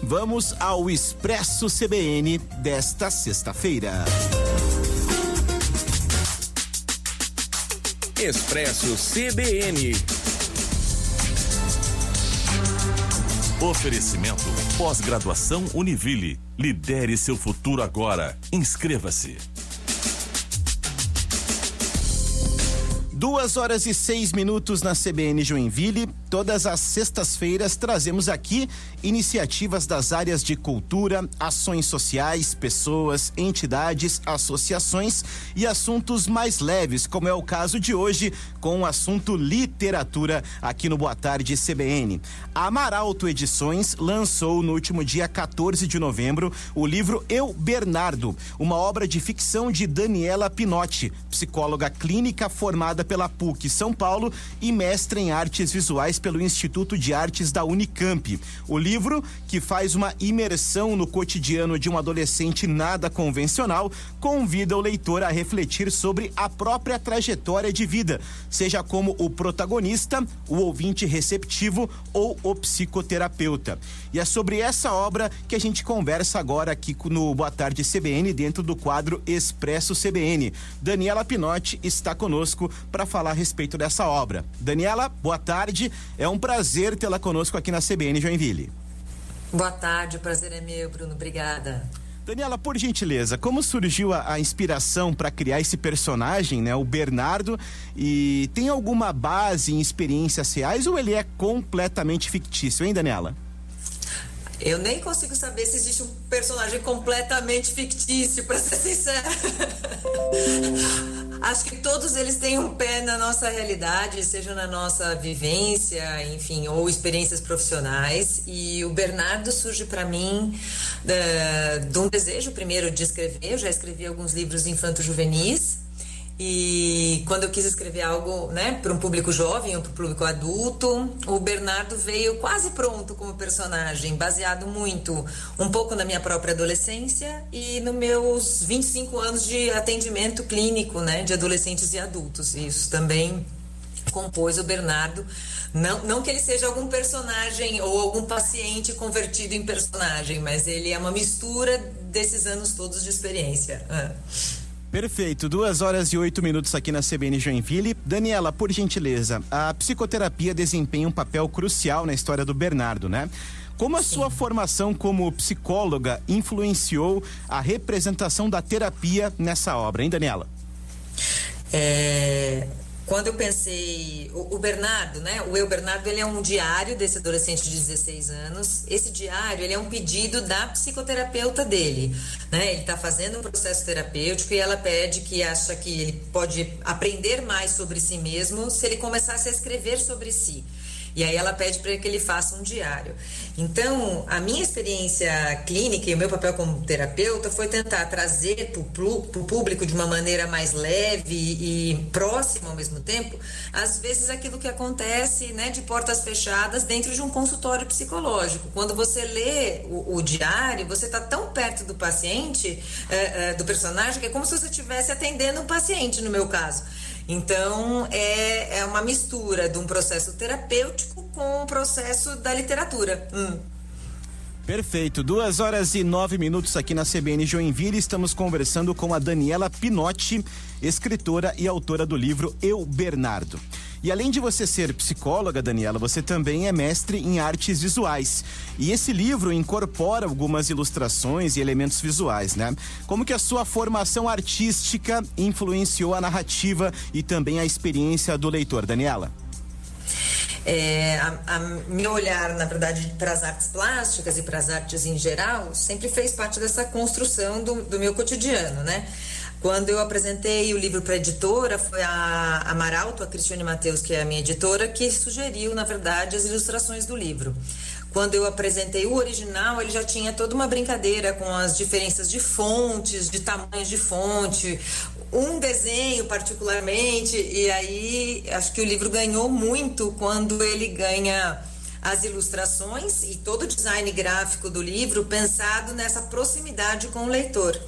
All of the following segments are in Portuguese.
vamos ao Expresso CBN desta sexta-feira. Expresso CBN. Oferecimento Pós-graduação Univille. Lidere seu futuro agora. Inscreva-se. 2h06 na CBN Joinville. Todas as sextas-feiras trazemos aqui iniciativas das áreas de cultura, ações sociais, pessoas, entidades, associações e assuntos mais leves, como é o caso de hoje com o assunto literatura aqui no Boa Tarde CBN. A Amaralto Edições lançou no último dia 14 de novembro o livro Eu, Bernardo, uma obra de ficção de Daniela Pinotti, psicóloga clínica formada pela PUC São Paulo e mestre em artes visuais pelo Instituto de Artes da Unicamp. O livro, que faz uma imersão no cotidiano de um adolescente nada convencional, convida o leitor a refletir sobre a própria trajetória de vida, seja como o protagonista, o ouvinte receptivo ou o psicoterapeuta. E é sobre essa obra que a gente conversa agora aqui no Boa Tarde CBN, dentro do quadro Expresso CBN. Daniela Pinotti está conosco para falar a respeito dessa obra. Daniela, boa tarde. É um prazer tê-la conosco aqui na CBN Joinville. Boa tarde, o prazer é meu, Bruno. Obrigada. Daniela, por gentileza, como surgiu a inspiração para criar esse personagem, né, o Bernardo? E tem alguma base em experiências reais ou ele é completamente fictício, hein, Daniela? Eu nem consigo saber se existe um personagem completamente fictício, para ser sincera. Acho que todos eles têm um pé na nossa realidade, seja na nossa vivência, enfim, ou experiências profissionais. E o Bernardo surge para mim de um desejo, primeiro, de escrever. Eu já escrevi alguns livros infanto-juvenis. E quando eu quis escrever algo, né, para um público jovem ou para um público adulto, o Bernardo veio quase pronto como personagem, baseado muito, um pouco na minha própria adolescência e nos meus 25 anos de atendimento clínico, né, de adolescentes e adultos. Isso também compôs o Bernardo. Não que ele seja algum personagem ou algum paciente convertido em personagem, mas ele é uma mistura desses anos todos de experiência. Perfeito, 2h08 aqui na CBN Joinville. Daniela, por gentileza, a psicoterapia desempenha um papel crucial na história do Bernardo, né? Como a sua formação como psicóloga influenciou a representação da terapia nessa obra, hein, Daniela? Quando eu pensei, o Bernardo, né? O Eu Bernardo, ele é um diário desse adolescente de 16 anos. Esse diário, ele é um pedido da psicoterapeuta dele, né? Ele está fazendo um processo terapêutico e ela pede que acha que ele pode aprender mais sobre si mesmo se ele começasse a escrever sobre si. E aí ela pede para que ele faça um diário. Então, a minha experiência clínica e o meu papel como terapeuta foi tentar trazer para o público de uma maneira mais leve e próxima ao mesmo tempo, às vezes aquilo que acontece, né, de portas fechadas dentro de um consultório psicológico. Quando você lê o diário, você está tão perto do paciente, do personagem, que é como se você estivesse atendendo um paciente, no meu caso. Então, é uma mistura de um processo terapêutico com o processo da literatura. Perfeito, 2h09 aqui na CBN Joinville. Estamos conversando com a Daniela Pinotti, escritora e autora do livro Eu, Bernardo. E além de você ser psicóloga, Daniela, você também é mestre em artes visuais. E esse livro incorpora algumas ilustrações e elementos visuais, né? Como que a sua formação artística influenciou a narrativa e também a experiência do leitor, Daniela? Meu olhar, na verdade, para as artes plásticas e para as artes em geral, sempre fez parte dessa construção do meu cotidiano, né? Quando eu apresentei o livro para a editora, foi a Amaralto, a Cristiane Mateus, que é a minha editora, que sugeriu, na verdade, as ilustrações do livro. Quando eu apresentei o original, ele já tinha toda uma brincadeira com as diferenças de fontes, de tamanhos de fonte, um desenho particularmente, e aí acho que o livro ganhou muito quando ele ganha as ilustrações e todo o design gráfico do livro pensado nessa proximidade com o leitor.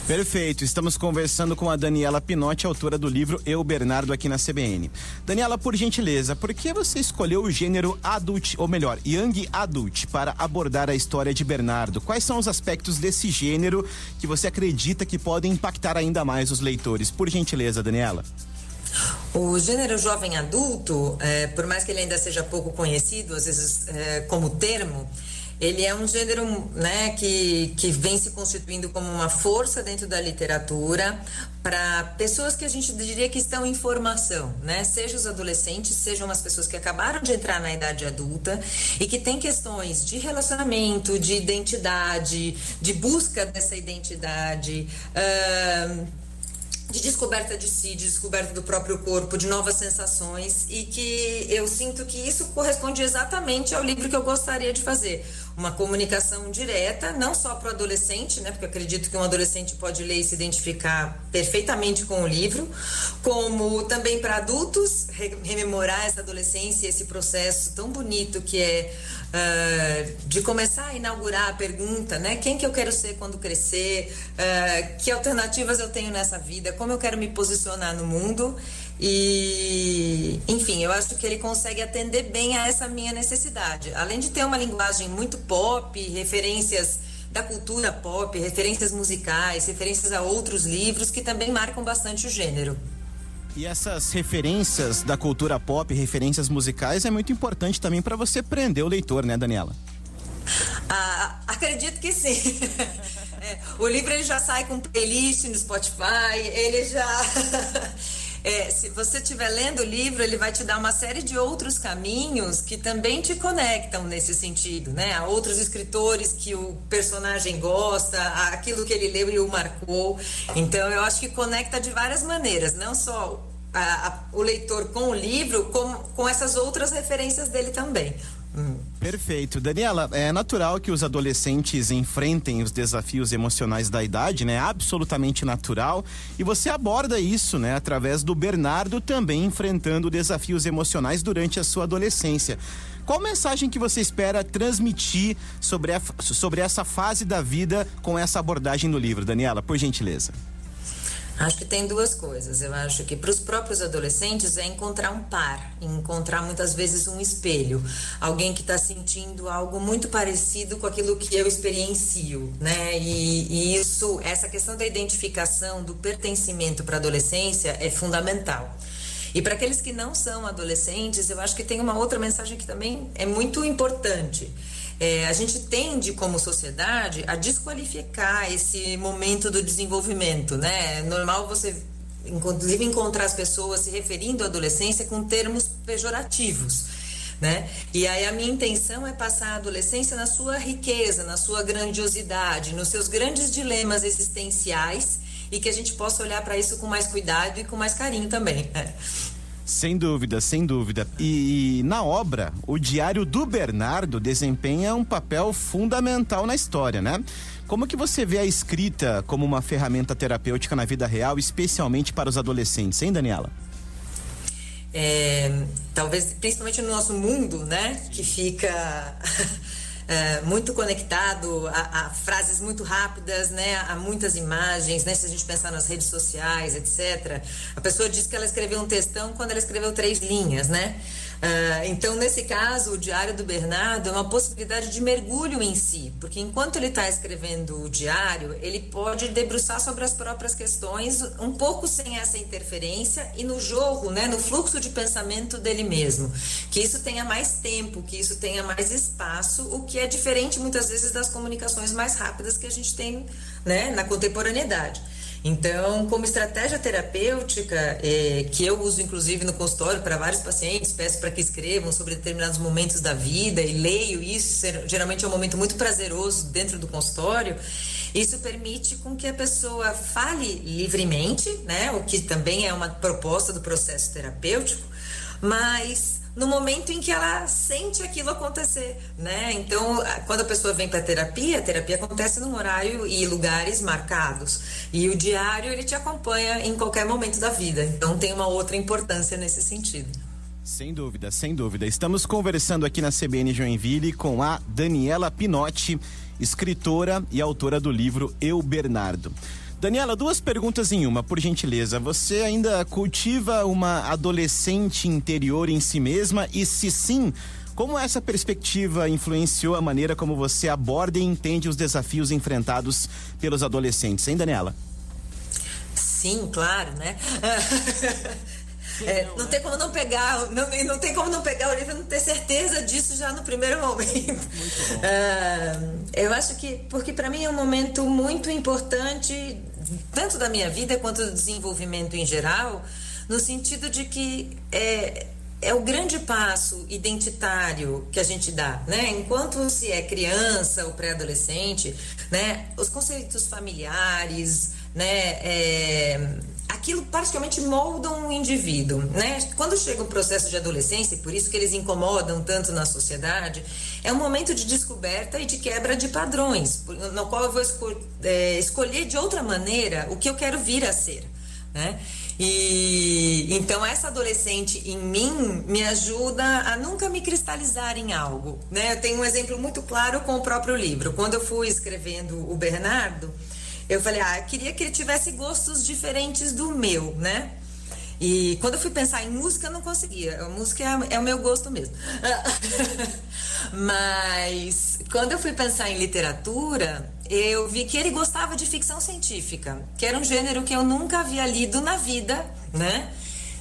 Perfeito, estamos conversando com a Daniela Pinotti, autora do livro Eu, Bernardo, aqui na CBN. Daniela, por gentileza, por que você escolheu o gênero adult, ou melhor, young adult, para abordar a história de Bernardo? Quais são os aspectos desse gênero que você acredita que podem impactar ainda mais os leitores? Por gentileza, Daniela. O gênero jovem adulto, por mais que ele ainda seja pouco conhecido, às vezes como termo, ele é um gênero, né, que vem se constituindo como uma força dentro da literatura para pessoas que a gente diria que estão em formação, né? Seja os adolescentes, sejam as pessoas que acabaram de entrar na idade adulta e que têm questões de relacionamento, de identidade, de busca dessa identidade, de descoberta de si, de descoberta do próprio corpo, de novas sensações, e que eu sinto que isso corresponde exatamente ao livro que eu gostaria de fazer. Uma comunicação direta, não só para o adolescente, né, porque eu acredito que um adolescente pode ler e se identificar perfeitamente com o livro, como também para adultos, rememorar essa adolescência, esse processo tão bonito que é de começar a inaugurar a pergunta, né, quem que eu quero ser quando crescer, que alternativas eu tenho nessa vida, como eu quero me posicionar no mundo. E, enfim, eu acho que ele consegue atender bem a essa minha necessidade. Além de ter uma linguagem muito pop, referências da cultura pop, referências musicais, referências a outros livros que também marcam bastante o gênero. E essas referências da cultura pop, referências musicais, é muito importante também para você prender o leitor, né, Daniela? Acredito que sim. O livro ele já sai com playlist no Spotify, ele já... se você estiver lendo o livro, ele vai te dar uma série de outros caminhos que também te conectam nesse sentido, né? Há outros escritores que o personagem gosta, aquilo que ele leu e o marcou. Então, eu acho que conecta de várias maneiras, não só o leitor com o livro, como com essas outras referências dele também. Perfeito. Daniela, é natural que os adolescentes enfrentem os desafios emocionais da idade, né? Absolutamente natural. E você aborda isso, né? Através do Bernardo também enfrentando desafios emocionais durante a sua adolescência. Qual mensagem que você espera transmitir sobre essa fase da vida com essa abordagem no livro, Daniela, por gentileza? Acho que tem duas coisas. Eu acho que para os próprios adolescentes é encontrar um par, encontrar muitas vezes um espelho, alguém que está sentindo algo muito parecido com aquilo que eu experiencio, né? E isso, essa questão da identificação, do pertencimento para a adolescência é fundamental. E para aqueles que não são adolescentes, eu acho que tem uma outra mensagem que também é muito importante. A gente tende, como sociedade, a desqualificar esse momento do desenvolvimento, né? É normal você, inclusive, encontrar as pessoas se referindo à adolescência com termos pejorativos, né? E aí a minha intenção é passar a adolescência na sua riqueza, na sua grandiosidade, nos seus grandes dilemas existenciais, e que a gente possa olhar para isso com mais cuidado e com mais carinho também, né? Sem dúvida, sem dúvida. E na obra, o diário do Bernardo desempenha um papel fundamental na história, né? Como que você vê a escrita como uma ferramenta terapêutica na vida real, especialmente para os adolescentes, hein, Daniela? Talvez, principalmente no nosso mundo, né? Que fica... muito conectado a frases muito rápidas, né, a muitas imagens, né, se a gente pensar nas redes sociais, etc. A pessoa diz que ela escreveu um textão quando ela escreveu 3 linhas, né? Então, nesse caso, o diário do Bernardo é uma possibilidade de mergulho em si, porque enquanto ele está escrevendo o diário, ele pode debruçar sobre as próprias questões, um pouco sem essa interferência, e no jogo, né, no fluxo de pensamento dele mesmo. Que isso tenha mais tempo, que isso tenha mais espaço, o que é diferente muitas vezes das comunicações mais rápidas que a gente tem, né, na contemporaneidade. Então, como estratégia terapêutica, que eu uso inclusive no consultório para vários pacientes, peço para que escrevam sobre determinados momentos da vida e leio isso, geralmente é um momento muito prazeroso dentro do consultório. Isso permite com que a pessoa fale livremente, né, o que também é uma proposta do processo terapêutico, mas no momento em que ela sente aquilo acontecer, né? Então, quando a pessoa vem para a terapia acontece num horário e lugares marcados. E o diário, ele te acompanha em qualquer momento da vida. Então, tem uma outra importância nesse sentido. Sem dúvida, sem dúvida. Estamos conversando aqui na CBN Joinville com a Daniela Pinotti, escritora e autora do livro Eu, Bernardo. Daniela, 2 perguntas em uma, por gentileza. Você ainda cultiva uma adolescente interior em si mesma? E se sim, como essa perspectiva influenciou a maneira como você aborda e entende os desafios enfrentados pelos adolescentes, hein, Daniela? Sim, claro, né? Não tem como não pegar, não tem como não pegar o livro e não ter certeza disso já no primeiro momento. Eu acho que, porque para mim é um momento muito importante, tanto da minha vida quanto do desenvolvimento em geral, no sentido de que é o grande passo identitário que a gente dá, né? Enquanto se é criança ou pré-adolescente, né? Os conceitos familiares, né? Aquilo praticamente molda um indivíduo, né? Quando chega o processo de adolescência, e por isso que eles incomodam tanto na sociedade, é um momento de descoberta e de quebra de padrões, no qual eu vou escolher de outra maneira o que eu quero vir a ser, né? E então essa adolescente em mim me ajuda a nunca me cristalizar em algo, né? Eu tenho um exemplo muito claro com o próprio livro. Quando eu fui escrevendo o Bernardo, eu falei, eu queria que ele tivesse gostos diferentes do meu, né? E quando eu fui pensar em música, eu não conseguia. A música é o meu gosto mesmo. Mas quando eu fui pensar em literatura, eu vi que ele gostava de ficção científica, que era um gênero que eu nunca havia lido na vida, né?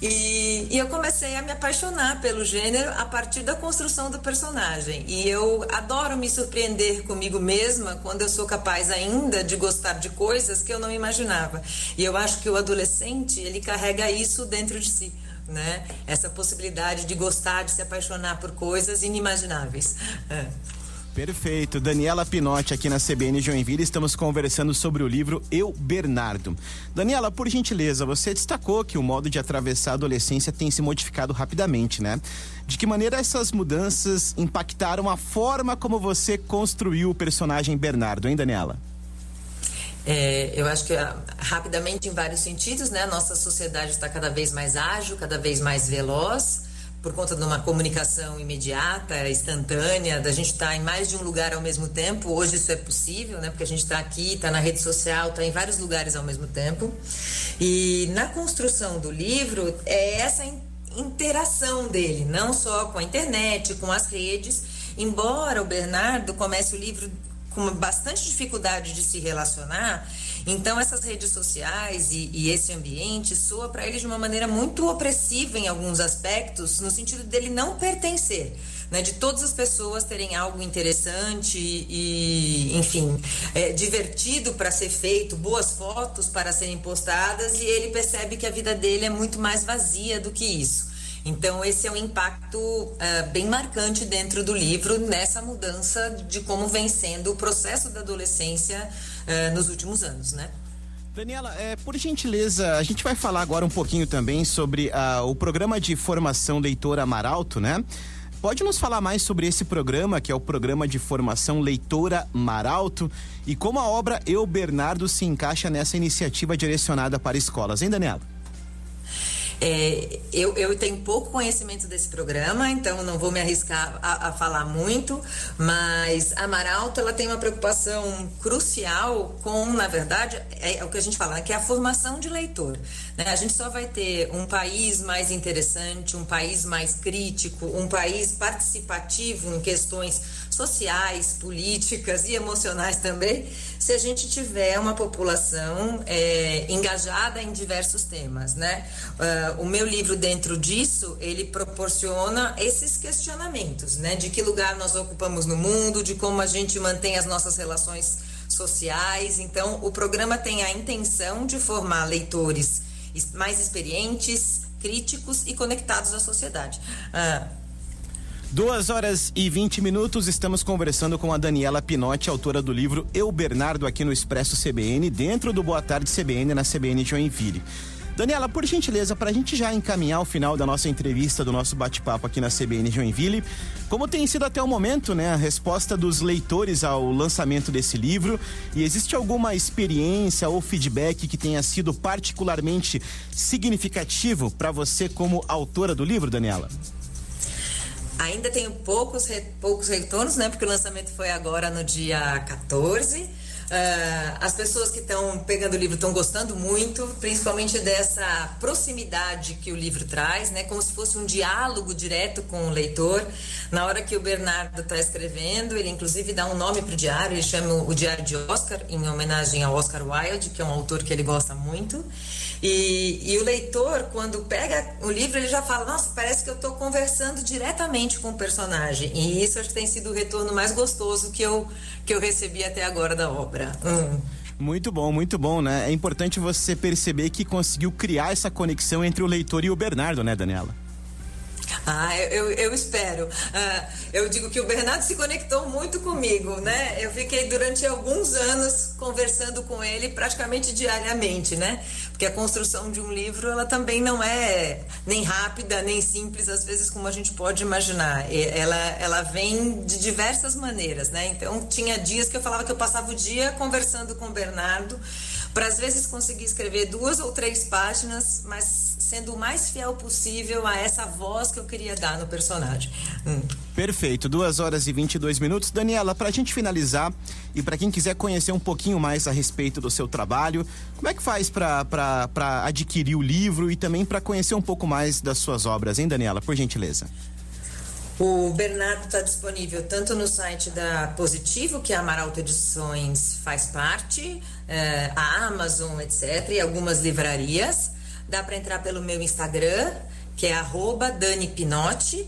E eu comecei a me apaixonar pelo gênero a partir da construção do personagem. E eu adoro me surpreender comigo mesma quando eu sou capaz ainda de gostar de coisas que eu não imaginava. E eu acho que o adolescente, ele carrega isso dentro de si, né? Essa possibilidade de gostar, de se apaixonar por coisas inimagináveis. Perfeito. Daniela Pinotti aqui na CBN Joinville, estamos conversando sobre o livro Eu, Bernardo. Daniela, por gentileza, você destacou que o modo de atravessar a adolescência tem se modificado rapidamente, né? De que maneira essas mudanças impactaram a forma como você construiu o personagem Bernardo, hein, Daniela? Eu acho que rapidamente em vários sentidos, né? A nossa sociedade está cada vez mais ágil, cada vez mais veloz, por conta de uma comunicação imediata, instantânea, da gente estar em mais de um lugar ao mesmo tempo. Hoje isso é possível, né? Porque a gente está aqui, está na rede social, está em vários lugares ao mesmo tempo. E na construção do livro, é essa interação dele, não só com a internet, com as redes, embora o Bernardo comece o livro com bastante dificuldade de se relacionar. Então essas redes sociais e esse ambiente soa para ele de uma maneira muito opressiva em alguns aspectos, no sentido dele não pertencer, né? De todas as pessoas terem algo interessante e, enfim, divertido para ser feito, boas fotos para serem postadas, e ele percebe que a vida dele é muito mais vazia do que isso. Então esse é um impacto bem marcante dentro do livro, nessa mudança de como vem sendo o processo da adolescência nos últimos anos, né? Daniela, por gentileza, a gente vai falar agora um pouquinho também sobre o programa de formação Leitor Amaralto, né? Pode nos falar mais sobre esse programa, que é o programa de formação Leitora Amaralto, e como a obra Eu, Bernardo se encaixa nessa iniciativa direcionada para escolas, hein, Daniela? Eu tenho pouco conhecimento desse programa, então não vou me arriscar a falar muito, mas a Amaralto, ela tem uma preocupação crucial com, na verdade, é o que a gente fala, que é a formação de leitor, né? A gente só vai ter um país mais interessante, um país mais crítico, um país participativo em questões sociais, políticas e emocionais também, se a gente tiver uma população engajada em diversos temas, né? O meu livro, dentro disso, ele proporciona esses questionamentos, né? De que lugar nós ocupamos no mundo, de como a gente mantém as nossas relações sociais. Então, o programa tem a intenção de formar leitores mais experientes, críticos e conectados à sociedade. 2h20, estamos conversando com a Daniela Pinotti, autora do livro Eu, Bernardo, aqui no Expresso CBN, dentro do Boa Tarde CBN, na CBN Joinville. Daniela, por gentileza, para a gente já encaminhar o final da nossa entrevista, do nosso bate-papo aqui na CBN Joinville, como tem sido até o momento, né, a resposta dos leitores ao lançamento desse livro, e existe alguma experiência ou feedback que tenha sido particularmente significativo para você como autora do livro, Daniela? Ainda tenho poucos retornos, né? Porque o lançamento foi agora no dia 14, As pessoas que estão pegando o livro estão gostando muito, principalmente dessa proximidade que o livro traz, né? Como se fosse um diálogo direto com o leitor. Na hora que o Bernardo está escrevendo, ele inclusive dá um nome para o diário, ele chama o Diário de Oscar, em homenagem ao Oscar Wilde, que é um autor que ele gosta muito. E o leitor, quando pega o livro, ele já fala, nossa, parece que eu estou conversando diretamente com o personagem. E isso acho que tem sido o retorno mais gostoso que eu recebi até agora da obra. Muito bom, né? É importante você perceber que conseguiu criar essa conexão entre o leitor e o Bernardo, né, Daniela? Eu espero. Eu digo que o Bernardo se conectou muito comigo, né? Eu fiquei durante alguns anos conversando com ele praticamente diariamente, né? Porque a construção de um livro, ela também não é nem rápida, nem simples, às vezes, como a gente pode imaginar. Ela vem de diversas maneiras, né? Então, tinha dias que eu falava que eu passava o dia conversando com o Bernardo, para às vezes conseguir escrever 2 ou 3 páginas, mas sendo o mais fiel possível a essa voz que eu queria dar no personagem. Perfeito, 2 horas e 22 minutos. Daniela, para a gente finalizar e para quem quiser conhecer um pouquinho mais a respeito do seu trabalho, como é que faz para adquirir o livro e também para conhecer um pouco mais das suas obras, hein, Daniela? Por gentileza. O Bernardo está disponível tanto no site da Positivo, que a Amaralto Edições faz parte, a Amazon, etc., e algumas livrarias. Dá para entrar pelo meu Instagram, que é @DaniPinotti,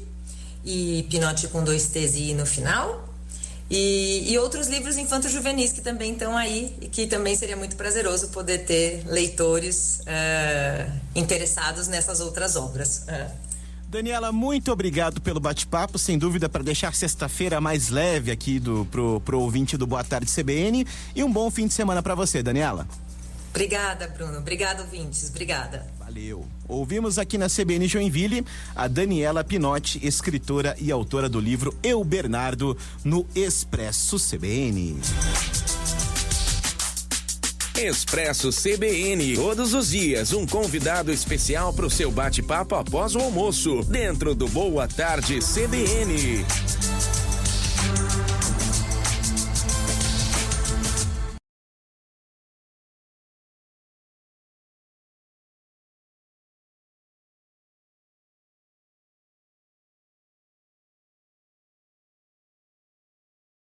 e Pinotti com 2 T's e I no final. E outros livros infanto-juvenis que também estão aí, e que também seria muito prazeroso poder ter leitores interessados nessas outras obras. Daniela, muito obrigado pelo bate-papo, sem dúvida para deixar sexta-feira mais leve aqui pro ouvinte do Boa Tarde CBN, e um bom fim de semana para você, Daniela. Obrigada, Bruno. Obrigada, ouvintes. Obrigada. Valeu. Ouvimos aqui na CBN Joinville a Daniela Pinotti, escritora e autora do livro Eu, Bernardo, no Expresso CBN. Expresso CBN. Todos os dias, um convidado especial para o seu bate-papo após o almoço, dentro do Boa Tarde CBN.